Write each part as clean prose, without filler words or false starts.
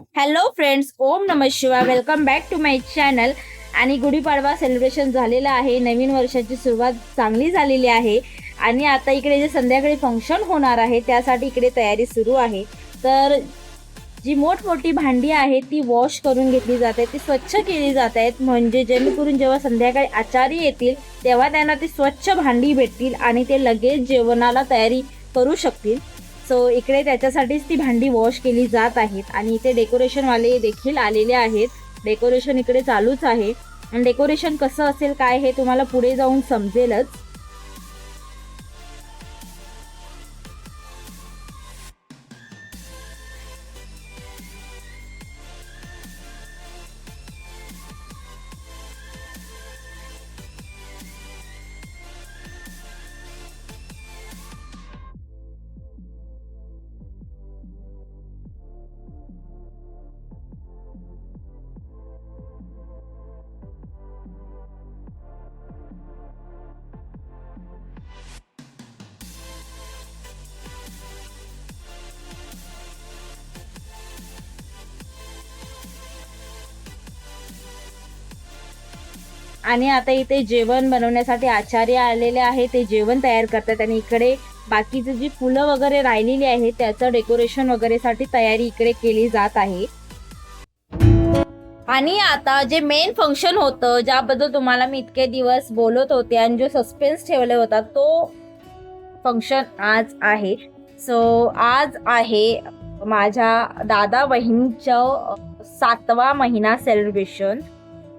Hello friends, ओम नमः शिवाय. Welcome back to my channel. आणि गुढीपाडवा सेलिब्रेशन झालेलं आहे. नवीन वर्षाची सुरुवात चांगली झालेली आहे आणि आता इकडे जे संध्याकाळी फंक्शन होणार आहे त्यासाठी इकडे तयारी सुरू आहे. तर जी मोठमोठी भांडी आहेत ती वॉश करून घेतली जात आहे, ती स्वच्छ केली जात आहेत, म्हणजे जेणेकरून जेव्हा संध्याकाळी आचारी येतील तेव्हा त्यांना ती स्वच्छ भांडी भेटतील आणि ते लगेच जेवणाला तयारी करू शकतील. सो इकडे त्याच्यासाठीच ती भांडी वॉश केली जात आहेत आणि इथे डेकोरेशनवाले देखील आलेले आहेत. डेकोरेशन इकडे चालूच आहे आणि डेकोरेशन कसं असेल काय हे तुम्हाला पुढे जाऊन समजेलच. आणि आता इथे जेवण बनवण्यासाठी आचार्य आलेले आहे, ते जेवण तयार करतात आणि इकडे बाकीची जी फुलं वगैरे राहिलेली आहेत त्याचं डेकोरेशन वगैरेसाठी तयारी इकडे केली जात आहे. आणि आता जे मेन फंक्शन होतं ज्याबद्दल तुम्हाला मी इतके दिवस बोलत होते आणि जो सस्पेन्स ठेवला होता तो फंक्शन आज आहे. सो आज आहे माझ्या दादा बहिणीचं 7वा महिना सेलिब्रेशन,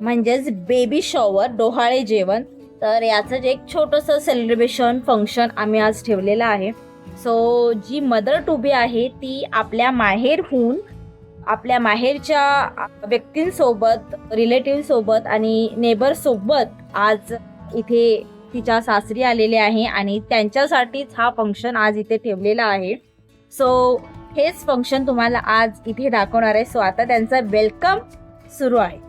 म्हणजेच बेबी शॉवर, डोहाळे जेवण. तर याचं जे एक छोटंसं सेलिब्रेशन फंक्शन आम्ही आज ठेवलेलं आहे. So G mother to be आहे ती आपल्या माहेरहून आपल्या माहेरच्या व्यक्तींसोबत, रिलेटिव्हसोबत आणि नेबरसोबत आज इथे तिच्या सासरी आलेले आहे आणि त्यांच्यासाठीच हा फंक्शन आज इथे ठेवलेला आहे. सो हेच फंक्शन तुम्हाला आज इथे दाखवणार आहे. सो आता त्यांचा वेलकम सुरू आहे.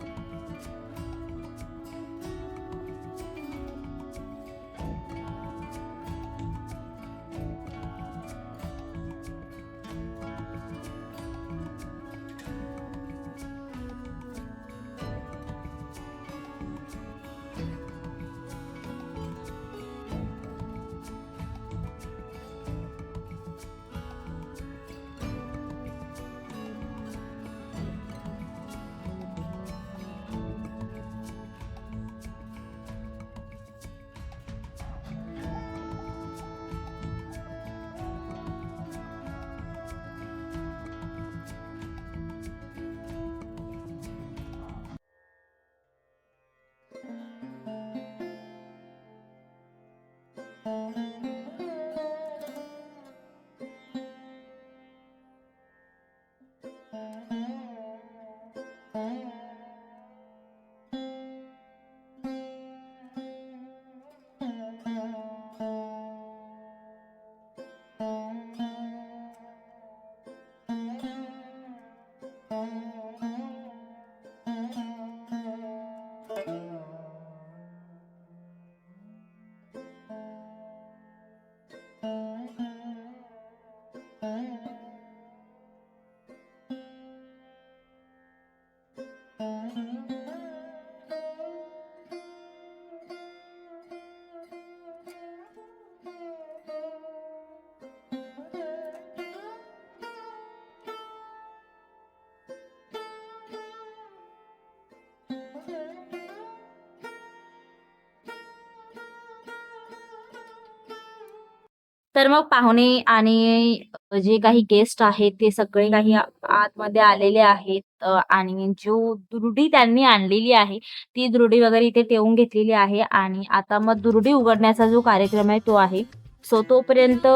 तर मग पाहुणे आणि जे काही गेस्ट आहेत ते सगळे काही आतमध्ये आलेले आहेत. आणि जो दुर्डी त्यांनी आणलेली आहे ती दुर्डी वगैरे इथे ठेवून घेतलेली आहे आणि आता मग दुर्डी उघडण्याचा जो कार्यक्रम आहे तो आहे. सो तोपर्यंत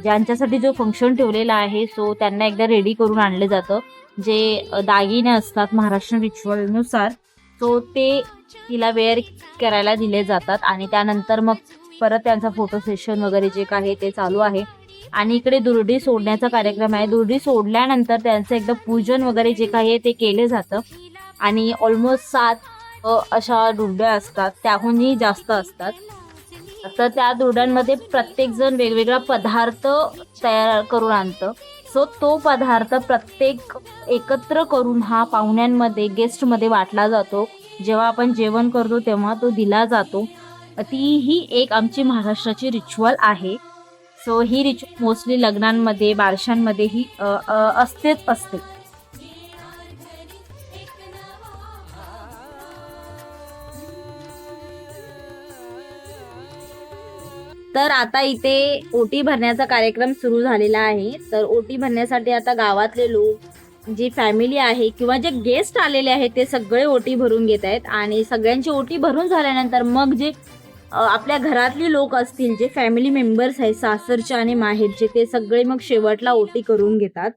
ज्यांच्यासाठी जो फंक्शन ठेवलेला आहे सो त्यांना एकदा रेडी करून आणलं जातं. जे दागिने असतात महाराष्ट्र रिच्युअलनुसार सो ते तिला वेअर करायला दिले जातात आणि त्यानंतर मग परत त्यांचा फोटो सेशन वगैरे जे काही ते चालू आहे. आणि इकडे दुर्डी सोडण्याचा कार्यक्रम आहे. दुर्डी सोडल्यानंतर त्यांचं एकदा पूजन वगैरे जे काही आहे ते केले जातं आणि ऑलमोस्ट 7 अशा दुर्ड्या असतात, त्याहूनही जास्त असतात. तर त्या दुर्ड्यांमध्ये प्रत्येकजण वेगवेगळा पदार्थ तयार करून आणतं. सो तो पदार्थ प्रत्येक एकत्र करून हा पाहुण्यांमध्ये गेस्टमध्ये वाटला जातो. जेव्हा आपण जेवण करतो तेव्हा तो दिला जातो. ती ही एक आमची महाराष्ट्राची रिच्युअल आहे. सो ही रिच्युअल मोस्टली लग्नांमध्ये बारशांमध्ये ही असतेच असते. तर आता इथे ओटी भरण्याचा कार्यक्रम सुरू झालेला आहे. तर ओटी भरण्यासाठी आता गावातले लोक, जी फॅमिली आहे किंवा जे गेस्ट आलेले आहेत ते सगळे ओटी भरून घेत आहेत. आणि सगळ्यांची ओटी भरून झाल्यानंतर मग जे आपल्या घरातली लोक असतील, जे फॅमिली मेंबर्स आहेत सासरचे आणि माहेरचे, ते सगळे मग शेवटला ओटी करून घेतात.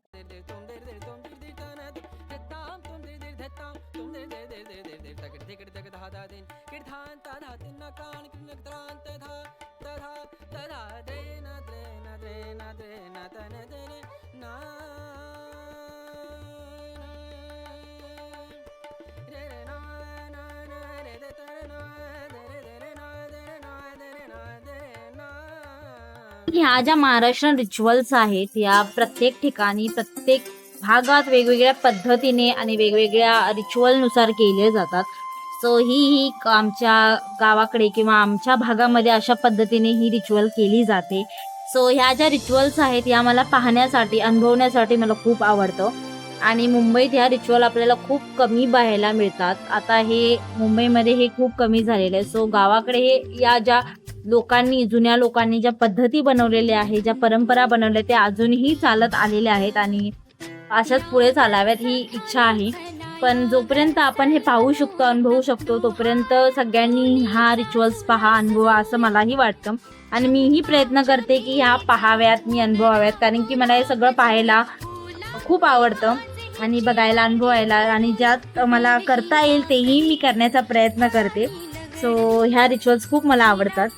ह्या ज्या महाराष्ट्रीयन रिच्युअल्स आहेत या प्रत्येक ठिकाणी प्रत्येक भागात वेगवेगळ्या पद्धतीने आणि वेगवेगळ्या रिच्युअलनुसार केले जातात. सो ही आमच्या गावाकडे किंवा आमच्या भागामध्ये अशा पद्धतीने ही रिच्युअल केली जाते. सो ह्या ज्या रिच्युअल्स आहेत या मला पाहण्यासाठी अनुभवण्यासाठी मला खूप आवडतं. आणि मुंबईत ह्या रिच्युअल आपल्याला खूप कमी पाहायला मिळतात. आता हे मुंबईमध्ये हे खूप कमी झालेलं आहे. सो गावाकडे हे या ज्या लोकांनी, जुन्या लोकांनी ज्या पद्धती बनवलेल्या आहेत, ज्या परंपरा बनवल्या त्या अजूनही चालत आलेल्या आहेत आणि अशाच पुढे चालाव्यात ही इच्छा आहे. पण जोपर्यंत आपण हे पाहू शकतो, अनुभवू शकतो, तोपर्यंत सगळ्यांनी हा रिच्युअल्स पहा, अनुभवा असं मलाही वाटतं. आणि मीही प्रयत्न करते की ह्या पाहाव्यात, मी अनुभवाव्यात, कारण की मला हे सगळं पाहायला खूप आवडतं आणि बघायला, अनुभवायला, आणि ज्यात मला करता येईल तेही मी करण्याचा प्रयत्न करते. सो ह्या रिच्युअल्स खूप मला आवडतात.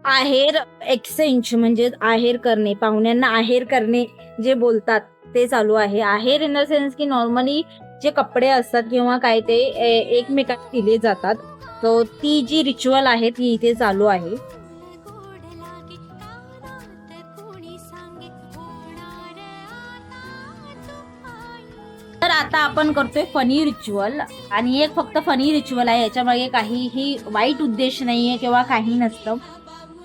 आहेर एक्सचेंज म्हणजे आहेर करणे, पाहुण्यांना आहेर करणे जे बोलतात ते चालू आहे. आहेर इन द सेन्स की नॉर्मली जे कपडे असतात किंवा काय ते एकमेकांना दिले जातात. तो ती जी रिच्युअल आहे ती इथे चालू आहे. तर आता आपण करतोय फनी रिच्युअल, आणि एक फक्त फनी रिच्युअल आहे, याच्यामागे काहीही वाईट उद्देश नाहीये किंवा काही नसतं.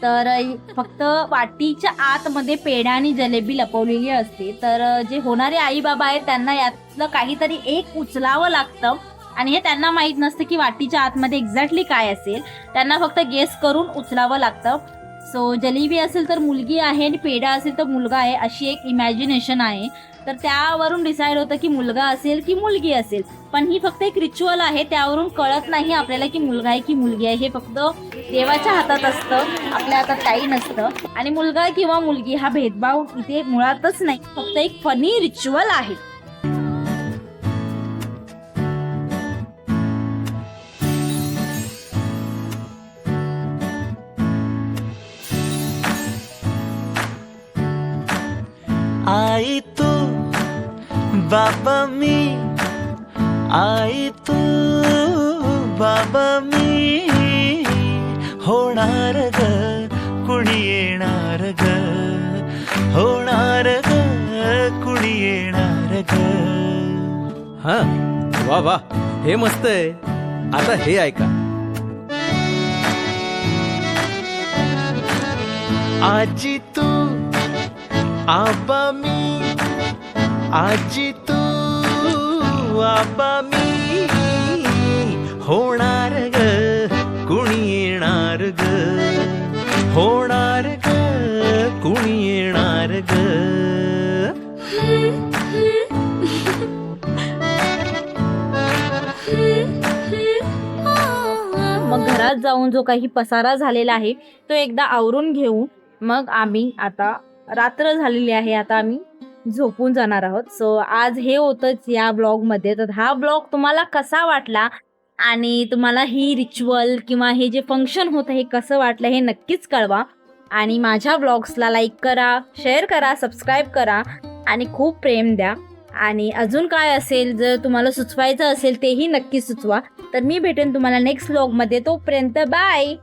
तर फक्त वाटीच्या आतमध्ये पेढा आणि जलेबी लपवलेली असते. तर जे होणारे आई बाबा आहेत त्यांना यातलं काहीतरी एक उचलावं लागतं, आणि हे त्यांना माहीत नसतं की वाटीच्या आतमध्ये एक्झॅक्टली काय असेल. त्यांना फक्त गेस करून उचलावं लागतं. सो जलेबी असेल तर मुलगी आहे आणि पेढा असेल तर मुलगा आहे, अशी एक इमॅजिनेशन आहे. तर त्यावरून डिसाईड होतं की मुलगा असेल की मुलगी असेल. पण ही फक्त एक रिच्युअल आहे, त्यावरून कळत नाही आपल्याला की मुलगा आहे की मुलगी आहे. हे फक्त देवाच्या हातात असतं, आपल्या हातात काही नसतं. आणि मुलगा किंवा मुलगी हा भेदभाव इथे मुळातच नाही, फक्त एक फनी रिच्युअल आहे. आई तू बाबा मी, आई तू बाबा मी, होणार ग कुणी येणार ग, होणार ग कुणी येणार ग. हा वा वा, हे मस्त आहे. आता हे ऐका. आजी तू आबा मी, आजी तू आबा मी, होणार ग कुणी येणार ग, होणार ग कुणी येणार ग. मग घरात जाऊन जो काही पसारा झालेला आहे तो एकदा आवरून घेऊ. मग आम्ही आता रात्र झालेली आहे, आता आम्ही झोपून जाणार आहोत. सो आज हे होतंच या ब्लॉगमध्ये. तर हा ब्लॉग तुम्हाला कसा वाटला आणि तुम्हाला ही रिच्युअल किंवा हे जे फंक्शन होतं हे कसं वाटलं हे नक्कीच कळवा. आणि माझ्या ब्लॉग्सला लाईक करा, शेअर करा, सबस्क्राईब करा आणि खूप प्रेम द्या. आणि अजून काय असेल जर तुम्हाला सुचवायचं असेल तेही नक्की सुचवा. तर मी भेटेन तुम्हाला नेक्स्ट ब्लॉगमध्ये. तोपर्यंत बाय.